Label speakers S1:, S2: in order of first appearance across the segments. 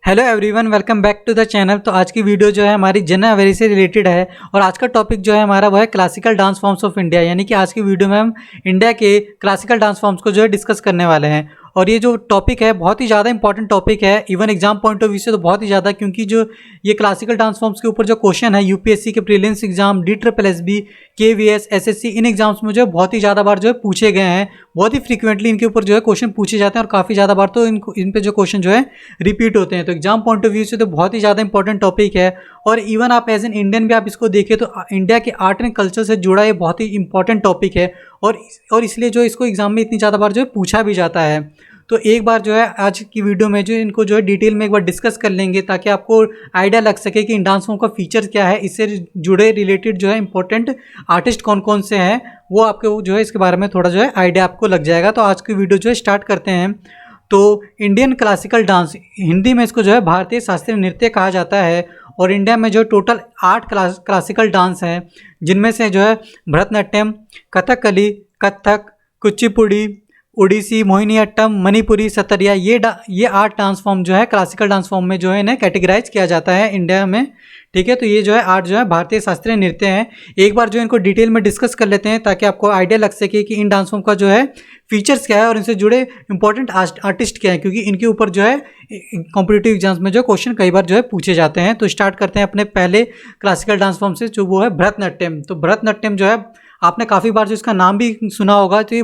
S1: Hello everyone, welcome back to the channel. तो आज की वीडियो जो है हमारी जनरल अवेयरनेस से रिलेटेड है और आज का टॉपिक जो है हमारा वो है classical dance forms of India. यानी कि आज की वीडियो में हम इंडिया के क्लासिकल डांस फॉर्म्स को जो है डिस्कस करने वाले हैं। और ये जो टॉपिक है बहुत ही ज़्यादा इंपॉर्टेंट टॉपिक है, even exam point of view से तो बहुत ही ज़्यादा, क्योंकि जो ये क्लासिकल डांस फॉर्म्स के ऊपर जो क्वेश्चन है यूपीएससी के prelims exam, DSSB, KVS, SSC, इन एग्जाम्स में जो है बहुत ही ज़्यादा बार जो है पूछे गए हैं। बहुत ही फ्रीक्वेंटली इनके ऊपर जो है क्वेश्चन पूछे जाते हैं और काफ़ी ज़्यादा बार तो इन पे जो क्वेश्चन जो है रिपीट होते हैं। तो एग्जाम पॉइंट ऑफ व्यू से तो बहुत ही ज़्यादा इंपॉर्टेंट टॉपिक है। और इवन आप एज एन इंडियन भी आप इसको देखें तो इंडिया के आर्ट एंड कल्चर से जुड़ा ये बहुत ही इंपॉर्टेंट टॉपिक है और इसलिए जो इसको एग्जाम में इतनी ज़्यादा बार जो है पूछा भी जाता है। तो एक बार जो है आज की वीडियो में जो इनको जो है डिटेल में एक बार डिस्कस कर लेंगे ताकि आपको आइडिया लग सके कि इन डांस फॉर्म का फीचर क्या है, इससे जुड़े रिलेटेड जो है इंपॉर्टेंट आर्टिस्ट कौन कौन से हैं, वो आपको जो है इसके बारे में थोड़ा जो है आइडिया आपको लग जाएगा। तो आज की वीडियो जो है स्टार्ट करते हैं। तो इंडियन क्लासिकल डांस, हिंदी में इसको जो है भारतीय शास्त्रीय नृत्य कहा जाता है। और इंडिया में जो टोटल 8 क्लासिकल डांस हैं, जिनमें से जो है भरतनाट्यम, कथकली, कथक, कुचिपुड़ी, ओडिसी, मोहिनीअट्टम, मणिपुरी, सतरिया, ये 8 डांस फॉर्म जो है क्लासिकल डांस फॉर्म में जो है इन्हें कैटेगराइज किया जाता है इंडिया में। ठीक है, तो ये जो है 8 जो है भारतीय शास्त्रीय नृत्य हैं। एक बार जो इनको डिटेल में डिस्कस कर लेते हैं ताकि आपको आइडिया लग सके कि इन डांस फॉर्म का जो है फीचर्स क्या है और इनसे जुड़े इंपॉर्टेंट आर्टिस्ट क्या है, क्योंकि इनके ऊपर जो है कॉम्पिटिटिव एग्जाम्स में जो क्वेश्चन कई बार जो है पूछे जाते हैं। तो स्टार्ट करते हैं अपने पहले क्लासिकल डांस फॉर्म से, जो वो है भरतनाट्यम। तो भरतनाट्यम जो है आपने काफ़ी बार जो इसका नाम भी सुना होगा। तो ये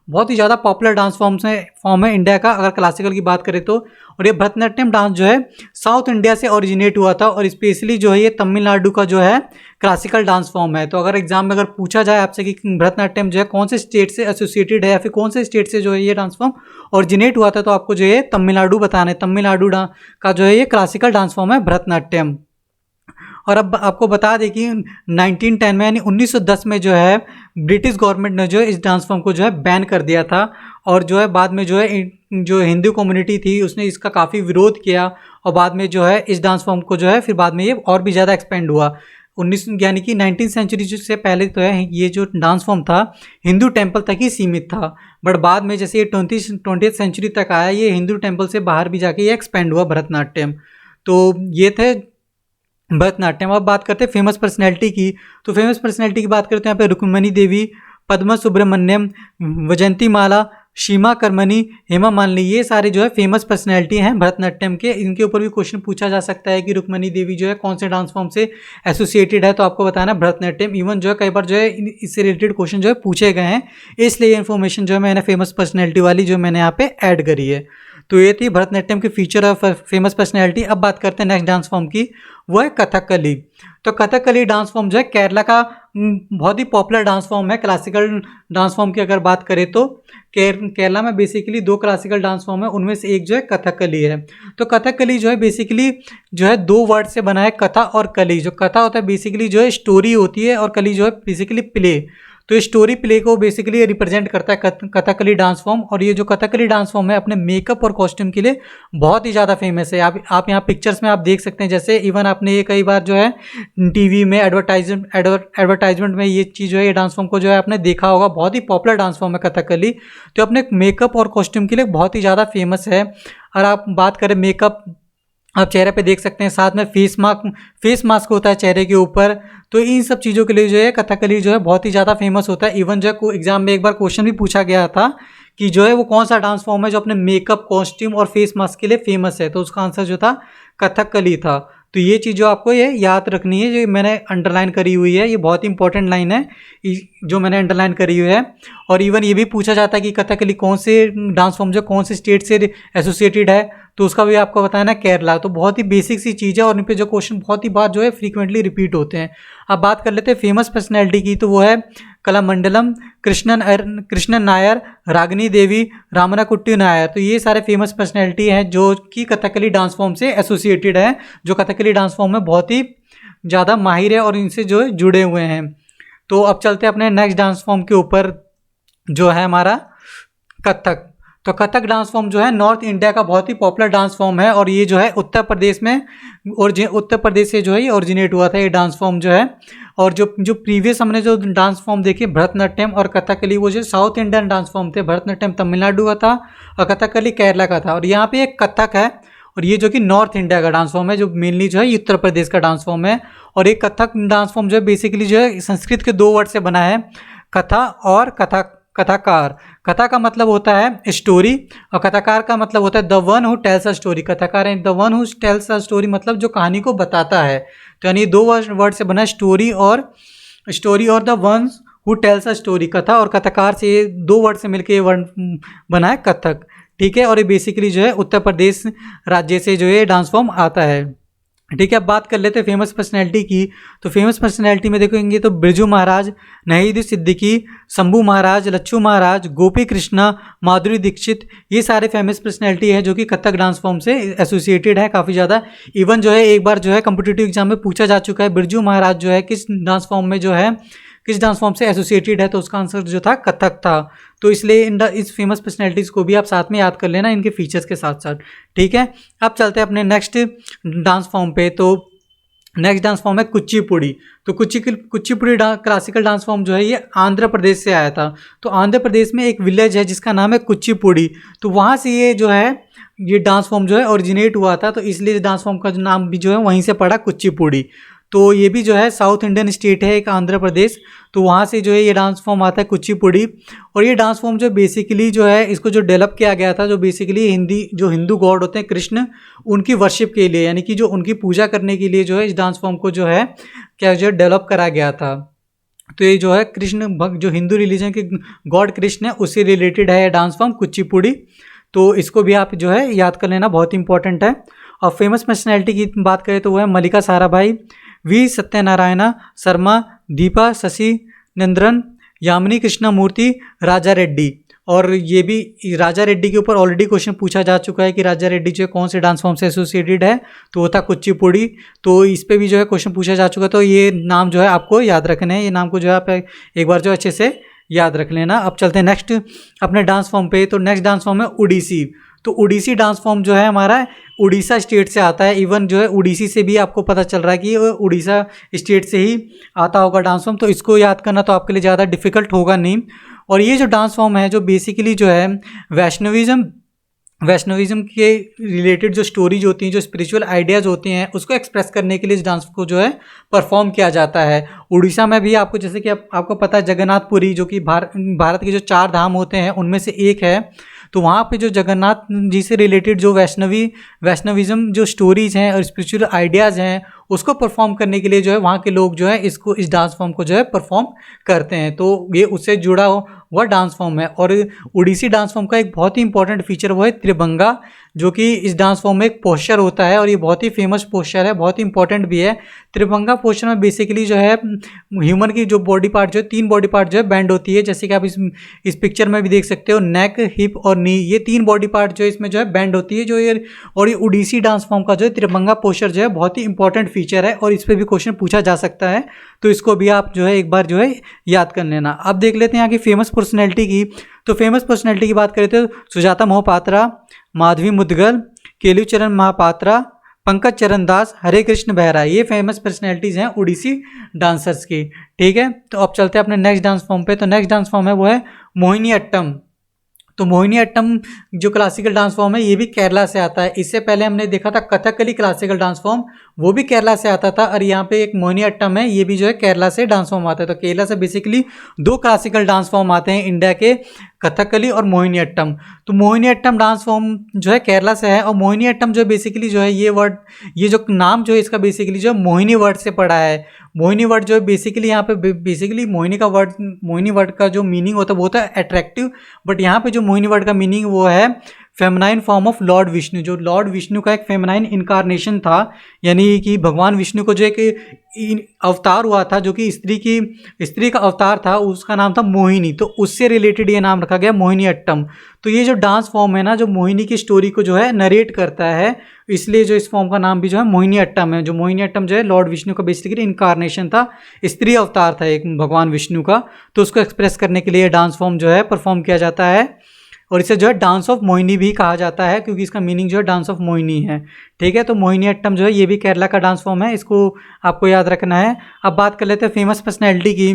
S1: बहुत ही ज़्यादा पॉपुलर डांस फॉर्म है इंडिया का, अगर क्लासिकल की बात करें तो। और ये भरतनाट्यम डांस जो है साउथ इंडिया से ओरिजिनेट हुआ था और स्पेशली जो है ये तमिलनाडु का जो है क्लासिकल डांस फॉर्म है। तो अगर एग्जाम में अगर पूछा जाए आपसे कि भरतनाट्यम जो है कौन से स्टेट से एसोसिएटेड है या फिर कौन से स्टेट से जो है ये डांस फॉर्म ओरिजिनेट हुआ था, तो आपको जो है तमिलनाडु बताना है। तमिलनाडु का जो है ये क्लासिकल डांस फॉर्म है भरतनाट्यम। और अब आपको बता दें कि 1910 में यानी 1910 में जो है ब्रिटिश गवर्नमेंट ने जो है इस डांस फॉर्म को जो है बैन कर दिया था। और जो है बाद में जो है जो हिंदू कम्युनिटी थी उसने इसका काफ़ी विरोध किया और बाद में जो है इस डांस फॉर्म को जो है फिर बाद में ये और भी ज़्यादा एक्सपेंड हुआ। 19 यानी कि 19th सेंचुरी से पहले तो है ये जो डांस फॉर्म था हिंदू टेम्पल तक ही सीमित था, बट बाद में जैसे ये 20th सेंचुरी तक आया, ये हिंदू टेम्पल से बाहर भी जाके ये एक्सपेंड हुआ भरतनाट्यम। तो ये थे भरतनाट्यम। अब बात करते हैं फेमस पर्सनैलिटी की। तो फेमस पर्सनैलिटी की बात करते हैं यहाँ पे रुक्मिणी देवी, पद्मा सुब्रमण्यम, वैजयंती माला, सीमा कर्मणी, हेमा मालिनी, ये सारे जो है फेमस पर्सनैलिटी हैं भरतनाट्यम के। इनके ऊपर भी क्वेश्चन पूछा जा सकता है कि रुक्मिणी देवी जो है कौन से डांस फॉर्म से एसोसिएटेड है, तो आपको बताना भरतनाट्यम। इवन जो है कई बार जो है इससे रिलेटेड क्वेश्चन जो है पूछे गए हैं, इसलिए ये इन्फॉर्मेशन जो है मैंने फेमस पर्सनैलिटी वाली जो मैंने यहाँ पे ऐड करी है। तो ये थी भरतनाट्यम के फीचर ऑफ फेमस पर्सनैलिटी। अब बात करते हैं नेक्स्ट डांस फॉर्म की, वो है कथकली। तो कथकली डांस फॉर्म जो है केरला का बहुत ही पॉपुलर डांस फॉर्म है। क्लासिकल डांस फॉर्म की अगर बात करें तो केरला में बेसिकली 2 क्लासिकल डांस फॉर्म है, उनमें से एक जो है कथकली है। तो कथकली जो है बेसिकली जो है 2 वर्ड से बना है, कथा और कली। जो कथा होता है बेसिकली जो है स्टोरी होती है और कली जो है बेसिकली प्ले। तो स्टोरी प्ले को बेसिकली रिप्रेजेंट करता है कथकली डांस फॉर्म। और ये जो कथकली डांस फॉर्म है अपने मेकअप और कॉस्ट्यूम के लिए बहुत ही ज़्यादा फेमस है। आप यहाँ पिक्चर्स में आप देख सकते हैं, जैसे इवन आपने ये कई बार जो है टीवी में एडवर्टाइजमेंट में ये चीज़ जो है ये डांस फॉर्म को जो है आपने देखा होगा। बहुत ही पॉपुलर डांस फॉर्म है कथकली, तो अपने मेकअप और कॉस्ट्यूम के लिए बहुत ही ज़्यादा फेमस है। और आप बात करें मेकअप, आप चेहरे पे देख सकते हैं, साथ में फेस मास्क होता है चेहरे के ऊपर। तो इन सब चीज़ों के लिए जो है कथकली जो है बहुत ही ज़्यादा फेमस होता है। इवन जो है एग्जाम में एक बार क्वेश्चन भी पूछा गया था कि जो है वो कौन सा डांस फॉर्म है जो अपने मेकअप, कॉस्ट्यूम और फेस मास्क के लिए फेमस है, तो उसका आंसर जो था कथकली था। तो ये चीज़ जो आपको ये याद रखनी है, जो मैंने अंडरलाइन करी हुई है, ये बहुत इंपॉर्टेंट लाइन है जो मैंने अंडरलाइन करी हुई है। और इवन ये भी पूछा जाता है कि कथकली कौन से डांस फॉर्म जो कौन से स्टेट से एसोसिएटेड है, तो उसका भी आपको बताना है केरला। तो बहुत ही बेसिक सी चीज़ है और इन पे जो क्वेश्चन बहुत ही बार जो है फ्रीक्वेंटली रिपीट होते हैं। अब बात कर लेते हैं फेमस पर्सनैलिटी की। तो वो है कलामंडलम, कृष्णन नायर, रागिनी देवी, रामनाकुट्टी नायर। तो ये सारे फेमस पर्सनैलिटी हैं जो कि कथकली डांस फॉर्म से एसोसिएटेड है, जो कथकली डांस फॉर्म में बहुत ही ज़्यादा माहिर है और इनसे जो है जुड़े हुए हैं। तो अब चलते हैं अपने नेक्स्ट डांस फॉर्म के ऊपर, जो है हमारा कथक। तो कथक डांस फॉर्म जो है नॉर्थ इंडिया का बहुत ही पॉपुलर डांस फॉर्म है और ये जो है उत्तर प्रदेश से जो है ये ओरिजिनेट हुआ था ये डांस फॉर्म जो है। और जो प्रीवियस हमने जो डांस फॉर्म देखे भरतनाट्यम और कथकली, वो जो साउथ इंडियन डांस फॉर्म थे। भरतनाट्यम तमिलनाडु का था और कथकली केरला का था। और यहाँ पे एक कथक है और ये जो कि नॉर्थ इंडिया का डांस फॉर्म है, जो मेनली जो है उत्तर प्रदेश का डांस फॉर्म है। और एक कथक डांस फॉर्म जो है बेसिकली जो है संस्कृत के 2 वर्ड से बना है, कथा और कथाकार। कथा का मतलब होता है स्टोरी और कथाकार का मतलब होता है the one who tells a story. कथाकार the one who tells a story मतलब जो कहानी को बताता है। तो यानी 2 वर्ड से बना है, स्टोरी और the one who tells a story. कथा और कथाकार से ये 2 वर्ड से मिलकर ये वर्ड बना है कथक। ठीक है, और ये बेसिकली जो है उत्तर प्रदेश राज्य से जो है डांस फॉर्म आता है। ठीक है, अब बात कर लेते हैं फेमस पर्सनैलिटी की। तो फेमस पर्सनैलिटी में देखेंगे तो बिरजू महाराज, नहीद सिद्दीकी, शंभू महाराज, लच्छू महाराज, गोपी कृष्णा, माधुरी दीक्षित, ये सारे फेमस पर्सनैलिटी है जो कि कथक डांस फॉर्म से एसोसिएटेड है काफ़ी ज़्यादा। इवन जो है एक बार जो है कॉम्पिटिटिव एग्जाम में पूछा जा चुका है बिरजू महाराज जो है किस डांस फॉर्म से एसोसिएटेड है, तो उसका आंसर जो था कथक था। तो इसलिए इस फेमस पर्सनैलिटीज़ को भी आप साथ में याद कर लेना इनके फीचर्स के साथ साथ। ठीक है, अब चलते हैं अपने नेक्स्ट डांस फॉर्म पे। तो नेक्स्ट डांस फॉर्म है कुचिपुड़ी। तो कुचिपुड़ी क्लासिकल डांस फॉर्म जो है ये आंध्र प्रदेश से आया था। तो आंध्र प्रदेश में एक विलेज है जिसका नाम है कुचिपुड़ी, तो वहाँ से ये जो है ये डांस फॉर्म जो है ओरिजिनेट हुआ था। तो इसलिए इस डांस फॉर्म का जो नाम भी जो है वहीं से पड़ा कुचिपुड़ी। तो ये भी जो है साउथ इंडियन स्टेट है एक आंध्र प्रदेश, तो वहाँ से जो है ये डांस फॉर्म आता है कुचिपुड़ी। और ये डांस फॉर्म जो बेसिकली जो है इसको जो डेवलप किया गया था, जो बेसिकली हिंदू गॉड होते हैं कृष्ण, उनकी वर्शिप के लिए, यानी कि जो उनकी पूजा करने के लिए जो है इस डांस फॉर्म को जो है क्या जो है डेवलप करा गया था। तो ये जो है कृष्ण भक्त जो हिंदू रिलीजन के गॉड कृष्ण है उससे रिलेटेड है डांस फॉर्म कुचिपुड़ी। तो इसको भी आप जो है याद कर लेना, बहुत इंपॉर्टेंट है। और फेमस पर्सनैलिटी की बात करें तो वो है मल्लिका साराभाई, वी सत्यनारायणा शर्मा, दीपा शशि नंदन, यामिनी कृष्णमूर्ति, राजा रेड्डी। और ये भी राजा रेड्डी के ऊपर ऑलरेडी क्वेश्चन पूछा जा चुका है कि राजा रेड्डी जो है कौन से डांस फॉर्म से एसोसिएटेड है, तो वो था कुचिपुड़ी। तो इस पे भी जो है क्वेश्चन पूछा जा चुका है, तो ये नाम जो है आपको याद रखने हैं, ये नाम को जो है आप एक बार जो अच्छे से याद रख लेना। अब चलते हैं नेक्स्ट अपने डांस फॉर्म पे। तो नेक्स्ट डांस फॉर्म है उड़ीसी। तो उड़ीसी डांस फॉर्म जो है हमारा उड़ीसा स्टेट से आता है। इवन जो है उड़ीसी से भी आपको पता चल रहा है कि उड़ीसा स्टेट से ही आता होगा डांस फॉर्म, तो इसको याद करना तो आपके लिए ज़्यादा डिफिकल्ट होगा नहीं। और ये जो डांस फॉर्म है जो बेसिकली जो है वैष्णविज्म के रिलेटेड जो स्टोरीज होती हैं, जो स्पिरिचुअल आइडियाज़ होती हैं, उसको एक्सप्रेस करने के लिए इस डांस को जो है परफॉर्म किया जाता है। उड़ीसा में भी आपको जैसे कि आपको पता है जगन्नाथपुरी जो कि भारत के जो 4 धाम होते हैं उनमें से एक है। तो वहाँ पे जो जगन्नाथ जी से रिलेटेड जो वैष्णविज्म जो स्टोरीज़ हैं और स्पिरिचुअल आइडियाज़ हैं उसको परफॉर्म करने के लिए जो है वहाँ के लोग जो है इस डांस फॉर्म को जो है परफॉर्म करते हैं। तो ये उससे जुड़ा हुआ डांस फॉर्म है। और उड़ीसी डांस फॉर्म का एक बहुत ही इंपॉर्टेंट फीचर वो है त्रिभंगा, जो कि इस डांस फॉर्म में एक पोस्चर होता है और ये बहुत ही फेमस पोस्चर है, बहुत ही इंपॉर्टेंट भी है। त्रिभंगा पोस्चर में बेसिकली जो है ह्यूमन की जो बॉडी पार्ट जो है 3 बॉडी पार्ट जो है बैंड होती है, जैसे कि आप इस पिक्चर में भी देख सकते हो, नेक, हिप और नी, ये 3 बॉडी पार्ट जो है इसमें जो है बैंड होती है। जो ये और ये उड़ीसी डांस फॉर्म का जो है त्रिभंगा पोस्चर जो है बहुत ही इंपॉर्टेंट फीचर है और इस पर भी क्वेश्चन पूछा जा सकता है, तो इसको भी आप जो है एक बार जो है याद कर लेना। अब देख लेते हैं यहाँ की फेमस पर्सनैलिटी की। तो फेमस पर्सनैलिटी की बात करें तो सुजाता मोहपात्रा, माधवी मुद्गल, केलुचरण महापात्रा, पंकज चरण दास, हरे कृष्ण बेहरा, ये फेमस पर्सनैलिटीज़ हैं उड़ीसी डांसर्स की। ठीक है, तो अब चलते हैं अपने नेक्स्ट डांस फॉर्म पे। तो नेक्स्ट डांस फॉर्म है वो है मोहिनी अट्टम। तो मोहिनी अट्टम जो क्लासिकल डांस फॉर्म है ये भी केरला से आता है। इससे पहले हमने देखा था कथकली क्लासिकल डांस फॉर्म, वो भी केरला से आता था। और यहाँ पे एक मोहिनी अट्टम है, ये भी जो है केरला से डांस फॉर्म आता है। तो केरला से बेसिकली 2 क्लासिकल डांस फॉर्म आते हैं इंडिया के, कथकली और मोहिनी अट्टम। तो मोहिनी अट्टम डांस फॉर्म जो है केरला से है। और मोहिनी अट्टम जो बेसिकली जो है ये जो नाम जो है इसका बेसिकली जो है मोहिनी वर्ड से पड़ा है। मोहिनी वर्ड जो है बेसिकली यहाँ पे बेसिकली मोहिनी वर्ड का जो मीनिंग होता है वो होता है अट्रैक्टिव, बट यहाँ पे जो मोहिनी वर्ड का मीनिंग वो है feminine form of Lord Vishnu. जो लॉर्ड विष्णु का एक फेमिनाइन इनकारनेशन था, यानी कि भगवान विष्णु को जो एक अवतार हुआ था जो कि स्त्री का अवतार था, उसका नाम था मोहिनी। तो उससे रिलेटेड ये नाम रखा गया मोहिनी अट्टम। तो ये जो डांस फॉर्म है ना, जो मोहिनी की स्टोरी को जो है नरेट करता है, इसलिए जो इस फॉर्म का नाम भी जो है मोहिनी अट्टम है। जो मोहिनी अट्टम जो है लॉर्ड विष्णु का बेसिकली इनकारनेशन था, स्त्री अवतार था एक भगवान विष्णु का। तो उसको एक्सप्रेस करने के लिए डांस फॉर्म जो है परफॉर्म किया जाता है और इसे जो है डांस ऑफ मोहिनी भी कहा जाता है, क्योंकि इसका मीनिंग जो है डांस ऑफ मोहिनी है। ठीक है, तो मोहिनी अट्टम जो है ये भी केरला का डांस फॉर्म है, इसको आपको याद रखना है। अब बात कर लेते हैं फेमस पर्सनैलिटी की।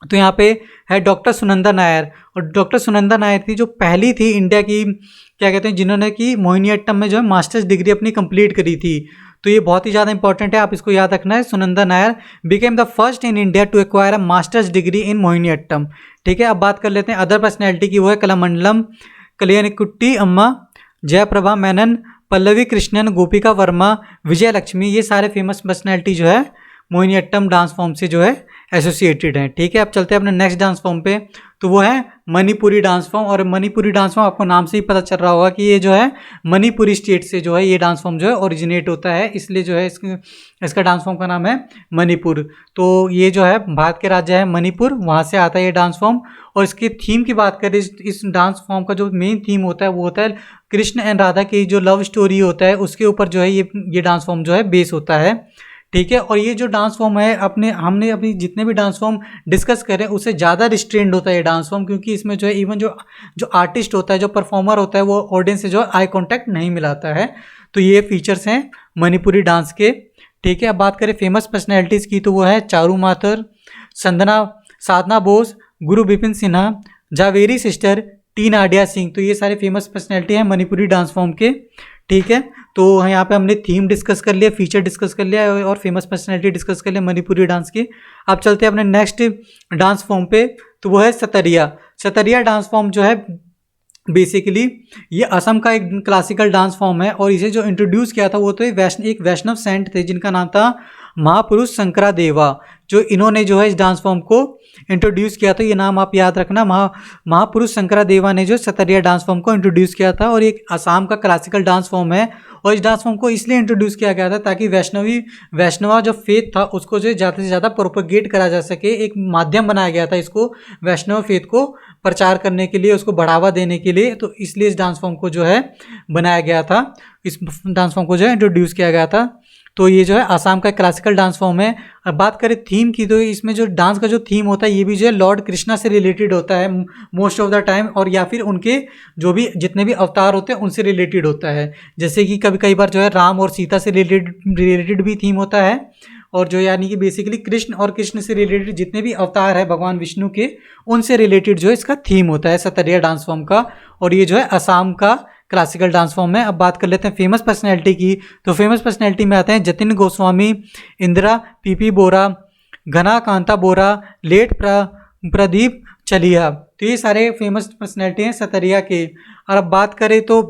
S1: तो यहाँ पे है डॉक्टर सुनंदा नायर। और डॉक्टर सुनंदा नायर थी जो पहली थी इंडिया की, क्या कहते हैं, जिन्होंने कि मोहिनीअट्टम में जो है मास्टर्स डिग्री अपनी कंप्लीट करी थी। तो ये बहुत ही ज़्यादा इंपॉर्टेंट है, आप इसको याद रखना है। Sunanda Nair became the first in India to acquire a masters degree in Mohiniyattam. ठीक है, अब बात कर लेते हैं अदर पर्सनैलिटी की। वो है कलामंडलम कल्याणकुट्टी अम्मा, जयप्रभा मेनन, पल्लवी कृष्णन, गोपिका वर्मा, विजय लक्ष्मी। ये सारे फेमस पर्सनैलिटी जो है मोहिनीअट्टम डांस फॉर्म से जो है एसोसिएटेड हैं। ठीक है, अब चलते हैं अपने नेक्स्ट डांस फॉर्म पे। तो वो है मणिपुरी डांस फॉर्म। और मणिपुरी डांस फॉर्म आपको नाम से ही पता चल रहा होगा कि ये जो है मणिपुरी स्टेट से जो है ये डांस फॉर्म जो है ओरिजिनेट होता है, इसलिए जो है इसका डांस फॉर्म का नाम है मणिपुर। तो ये जो है भारत के राज्य है मणिपुर, वहाँ से आता है ये डांस फॉर्म। और इसकी थीम की बात करें, इस डांस फॉर्म का जो मेन थीम होता है वो होता है कृष्ण एंड राधा की जो लव स्टोरी होता है उसके ऊपर जो है ये डांस फॉर्म जो है बेस होता है। ठीक है, और ये जो डांस फॉर्म है हमने अभी जितने भी डांस फॉर्म डिस्कस करें उससे ज़्यादा रिस्ट्रेंड होता है ये डांस फॉर्म, क्योंकि इसमें जो है इवन जो आर्टिस्ट होता है, जो परफॉर्मर होता है, वो ऑडियंस से जो आई कॉन्टैक्ट नहीं मिलाता है। तो ये फीचर्स हैं मणिपुरी डांस के। ठीक है, अब बात करें फेमस पर्सनैलिटीज़ की, तो वो है चारू माथुर, साधना बोस, गुरु बिपिन सिन्हा, जावेरी सिस्टर, टी नाडिया सिंह। तो ये सारे फेमस पर्सनैलिटी हैं मणिपुरी डांस फॉर्म के। ठीक है, तो यहाँ पे हमने थीम डिस्कस कर लिया, फीचर डिस्कस कर लिया और फेमस पर्सनैलिटी डिस्कस कर लिया मणिपुरी डांस की। अब चलते हैं अपने नेक्स्ट डांस फॉर्म पे। तो वो है सतरिया। सतरिया डांस फॉर्म जो है बेसिकली ये असम का एक क्लासिकल डांस फॉर्म है, और इसे जो इंट्रोड्यूस किया था वो तो एक वैष्णव सेंट थे जिनका नाम था महापुरुष शंकरा देवा। जो इन्होंने जो है इस डांस फॉर्म को इंट्रोड्यूस किया था, ये नाम आप याद रखना, महापुरुष शंकरा देवा ने जो सतरिया डांस फॉर्म को इंट्रोड्यूस किया था। और एक असम का क्लासिकल डांस फॉर्म है, और इस डांस फॉर्म को इसलिए इंट्रोड्यूस किया गया था ताकि वैष्णवा जो फेथ था उसको जो ज़्यादा से ज़्यादा प्रोपोगेट करा जा सके। एक माध्यम बनाया गया था इसको वैष्णव फेथ को प्रचार करने के लिए, उसको बढ़ावा देने के लिए। तो इसलिए इस डांस फॉर्म को जो है बनाया गया था, इस डांस फॉर्म को जो है इंट्रोड्यूस किया गया था। तो ये जो है आसाम का क्लासिकल डांस फॉर्म है। अब बात करें थीम की, तो इसमें जो डांस का जो थीम होता है ये भी जो है लॉर्ड कृष्णा से रिलेटेड होता है मोस्ट ऑफ द टाइम, और या फिर उनके जो भी जितने भी अवतार होते हैं उनसे रिलेटेड होता है। जैसे कि कई बार जो है राम और सीता से रिलेटेड भी थीम होता है, और जो यानी कि बेसिकली कृष्ण और कृष्ण से रिलेटेड जितने भी अवतार है भगवान विष्णु के, उनसे रिलेटेड जो है इसका थीम होता है सतरिया डांस फॉर्म का। और ये जो है असम का क्लासिकल डांस फॉर्म है। अब बात कर लेते हैं फेमस पर्सनैलिटी की। तो फेमस पर्सनैलिटी में आते हैं जतिन गोस्वामी, इंदिरा पीपी बोरा, घना कांता बोरा, लेट प्रदीप चलिया। तो ये सारे फेमस पर्सनैलिटी हैं सतरिया के। और अब बात करें तो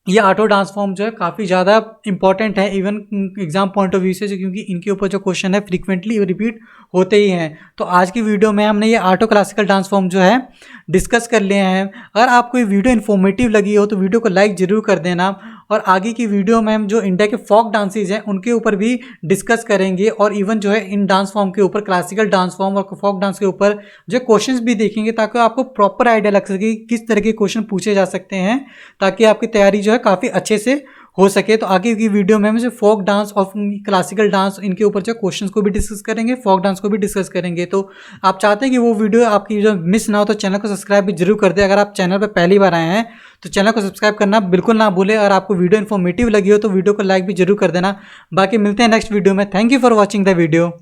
S1: ये ऑटो डांस फॉर्म जो है काफ़ी ज़्यादा इंपॉर्टेंट है even exam point of view से, क्योंकि इनके ऊपर जो क्वेश्चन है फ्रीक्वेंटली रिपीट होते ही हैं। तो आज की वीडियो में हमने ये ऑटो क्लासिकल डांस फॉर्म जो है डिस्कस कर लिए हैं। अगर आपको ये वीडियो इन्फॉर्मेटिव लगी हो तो वीडियो को लाइक ज़रूर कर देना, और आगे की वीडियो में हम जो इंडिया के फोक डांसेज हैं उनके ऊपर भी डिस्कस करेंगे, और इवन जो है इन डांस फॉर्म के ऊपर, क्लासिकल डांस फॉर्म और फोक डांस के ऊपर जो क्वेश्चंस भी देखेंगे, ताकि आपको प्रॉपर आइडिया लग सके किस तरह के क्वेश्चन पूछे जा सकते हैं, ताकि आपकी तैयारी जो है काफ़ी अच्छे से हो सके। तो आगे की वीडियो में हम जो फोक डांस और क्लासिकल डांस इनके ऊपर जो क्वेश्चंस को भी डिस्कस करेंगे, फोक डांस को भी डिस्कस करेंगे। तो आप चाहते हैं कि वो वीडियो आपकी जो मिस ना हो तो चैनल को सब्सक्राइब भी जरूर कर दें। अगर आप चैनल पर पहली बार आए हैं तो चैनल को सब्सक्राइब करना बिल्कुल ना भूलें। और आपको वीडियो इन्फॉर्मेटिव लगी हो तो वीडियो को लाइक भी जरूर कर देना। बाकी मिलते हैं नेक्स्ट वीडियो में। Thank you for watching the video.